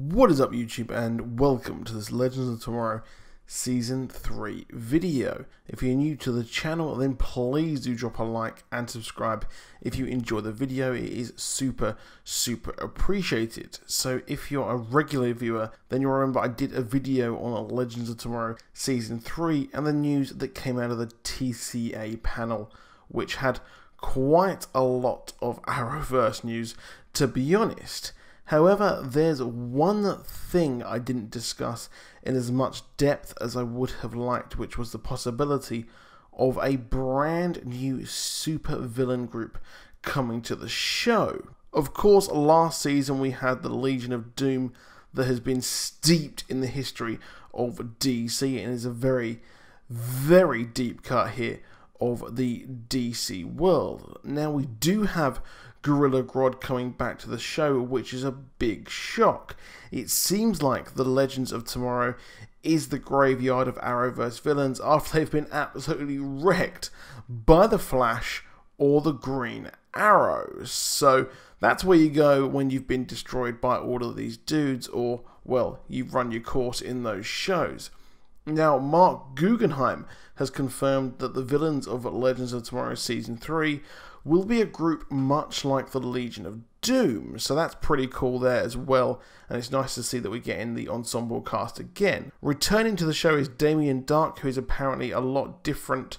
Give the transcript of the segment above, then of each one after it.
What is up YouTube, and welcome to this Legends of Tomorrow Season 3 video. If you're new to the channel, then please do drop a like and subscribe if you enjoy the video. It is super appreciated. So if you're a regular viewer, then you'll remember I did a video on Legends of Tomorrow Season 3 and the news that came out of the TCA panel, which had quite a lot of Arrowverse news, to be honest. However, there's one thing I didn't discuss in as much depth as I would have liked, which was the possibility of a brand new super villain group coming to the show. Of course, last season we had the Legion of Doom that has been steeped in the history of DC and is a very deep cut here of the DC world. Now we do have Gorilla Grodd coming back to the show, which is a big shock. It seems like the Legends of Tomorrow is the graveyard of Arrowverse villains after they've been absolutely wrecked by the Flash or the Green Arrow. So that's where you go when you've been destroyed by all of these dudes, or, well, you've run your course in those shows. Now, Mark Guggenheim has confirmed that the villains of Legends of Tomorrow Season 3 will be a group much like the Legion of Doom, so that's pretty cool there as well, and it's nice to see that we get in the ensemble cast again. Returning to the show is Damien Darhk, who is apparently a lot different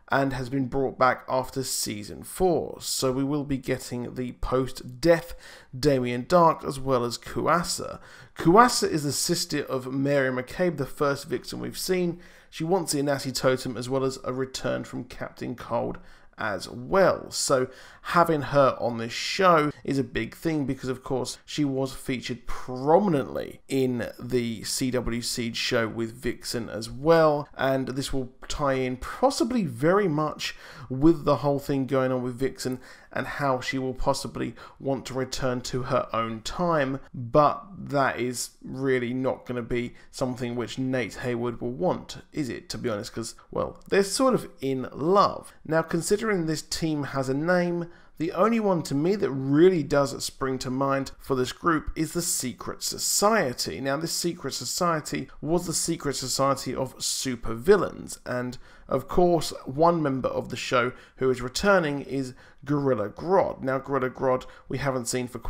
and has been brought back after Season 4, so we will be getting the post-death Damien Darhk as well as Kuasa. Kuasa is the sister of Mary McCabe, the first victim we've seen. She wants the Inati Totem as well as a return from Captain Cold as well. So having her on this show is a big thing because of course she was featured prominently in the CW Siege show with Vixen as well, and this will tie in possibly very much with the whole thing going on with Vixen and how she will possibly want to return to her own time, but that is really not going to be something which Nate Hayward will want, is it, to be honest, because, well, they're sort of in love. Now, considering this team has a name, the only one to me that really does spring to mind for this group is the Secret Society. Now, this Secret Society was the Secret Society of Supervillains, and of course, one member of the show who is returning is Gorilla Grodd. Now, Gorilla Grodd we haven't seen for,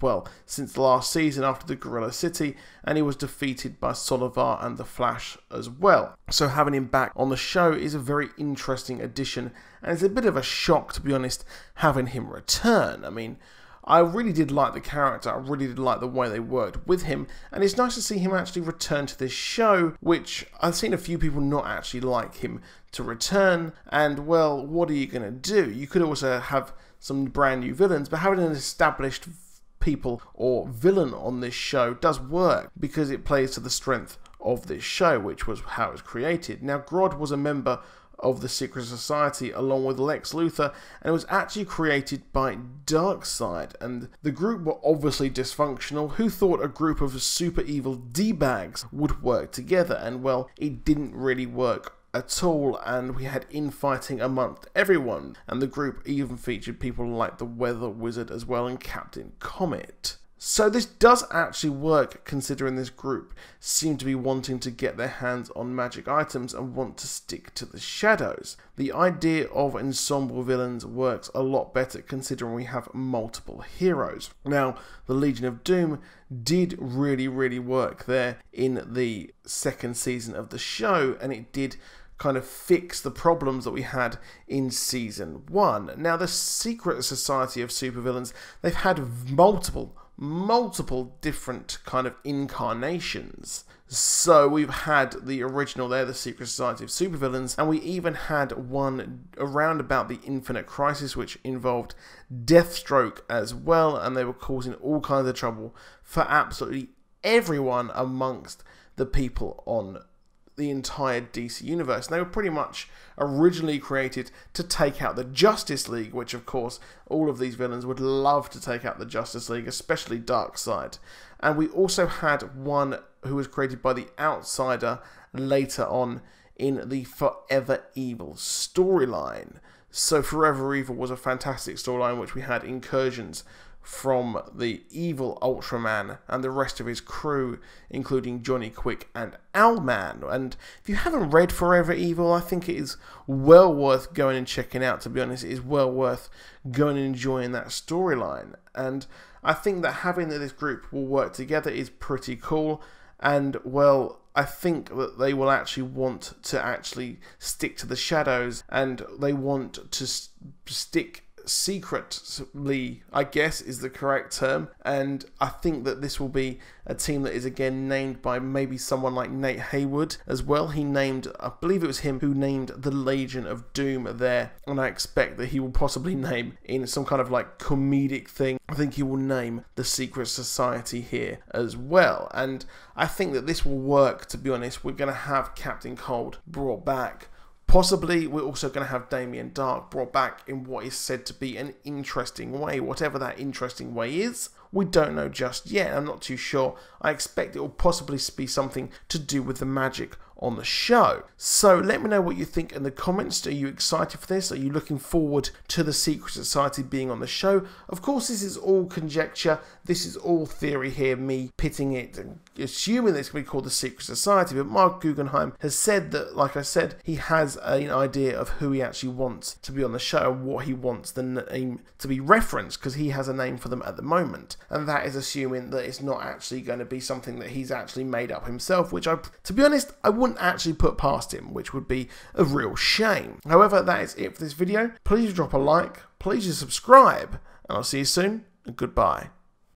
well, since last season after the Gorilla City, and he was defeated by Solivar and the Flash as well. So having him back on the show is a very interesting addition, and it's a bit of a shock, to be honest, having him return. I mean, I really did like the character, I really did like the way they worked with him, and it's nice to see him actually return to this show, which I've seen a few people not actually like him to return, and well, what are you going to do? You could also have some brand new villains, but having an established people or villain on this show does work because it plays to the strength of this show, which was how it was created. Now, Grodd was a member of the Secret Society along with Lex Luthor, and it was actually created by Darkseid, and the group were obviously dysfunctional. Who thought a group of super evil D-bags would work together? And well, it didn't really work at all, and we had infighting amongst everyone, and the group even featured people like the Weather Wizard as well and Captain Comet. So this does actually work, considering this group seem to be wanting to get their hands on magic items and want to stick to the shadows. The idea of ensemble villains works a lot better considering we have multiple heroes. Now, the Legion of Doom did really work there in the second season of the show, and it did kind of fix the problems that we had in Season 1. Now, the Secret Society of Supervillains, they've had multiple different kind of incarnations. So we've had the original there, the Secret Society of Supervillains, and we even had one around about the Infinite Crisis, which involved Deathstroke as well, and they were causing all kinds of trouble for absolutely everyone amongst the people on the entire DC universe. And they were pretty much originally created to take out the Justice League, which of course all of these villains would love to take out the Justice League, especially Darkseid. And we also had one who was created by the Outsider later on in the Forever Evil storyline. So Forever Evil was a fantastic storyline which we had incursions from the evil Ultraman and the rest of his crew, including Johnny Quick and Owlman. And if you haven't read Forever Evil, I think it is well worth going and checking out. To be honest, it is well worth going and enjoying that storyline. And I think that having this group will work together is pretty cool. And, well, I think that they will actually want to stick to the shadows, and they want to stick secretly, I guess is the correct term. And I think that this will be a team that is again named by maybe someone like Nate Haywood as well. He named, I believe it was him who named the Legion of Doom there, and I expect that he will possibly name in some kind of like comedic thing. I think he will name the Secret Society here as well, and I think that this will work. To be honest, we're going to have Captain Cold brought back. Possibly, we're also going to have Damien Dark brought back in what is said to be an interesting way. Whatever that interesting way is, we don't know just yet. I'm not too sure. I expect it will possibly be something to do with the magic on the show. So let me know what you think in the comments. Are you excited for this? Are you looking forward to the Secret Society being on the show? Of course, this is all conjecture. This is all theory here, me pitting it and assuming it's going to be called the Secret Society. But Mark Guggenheim has said that, like I said, he has an idea of who he actually wants to be on the show and what he wants the name to be referenced, because he has a name for them at the moment. And that is assuming that it's not actually going to be something that he's actually made up himself, which, to be honest, I wouldn't actually put past him, which would be a real shame. However, that is it for this video. Please drop a like, please subscribe, and I'll see you soon, and goodbye.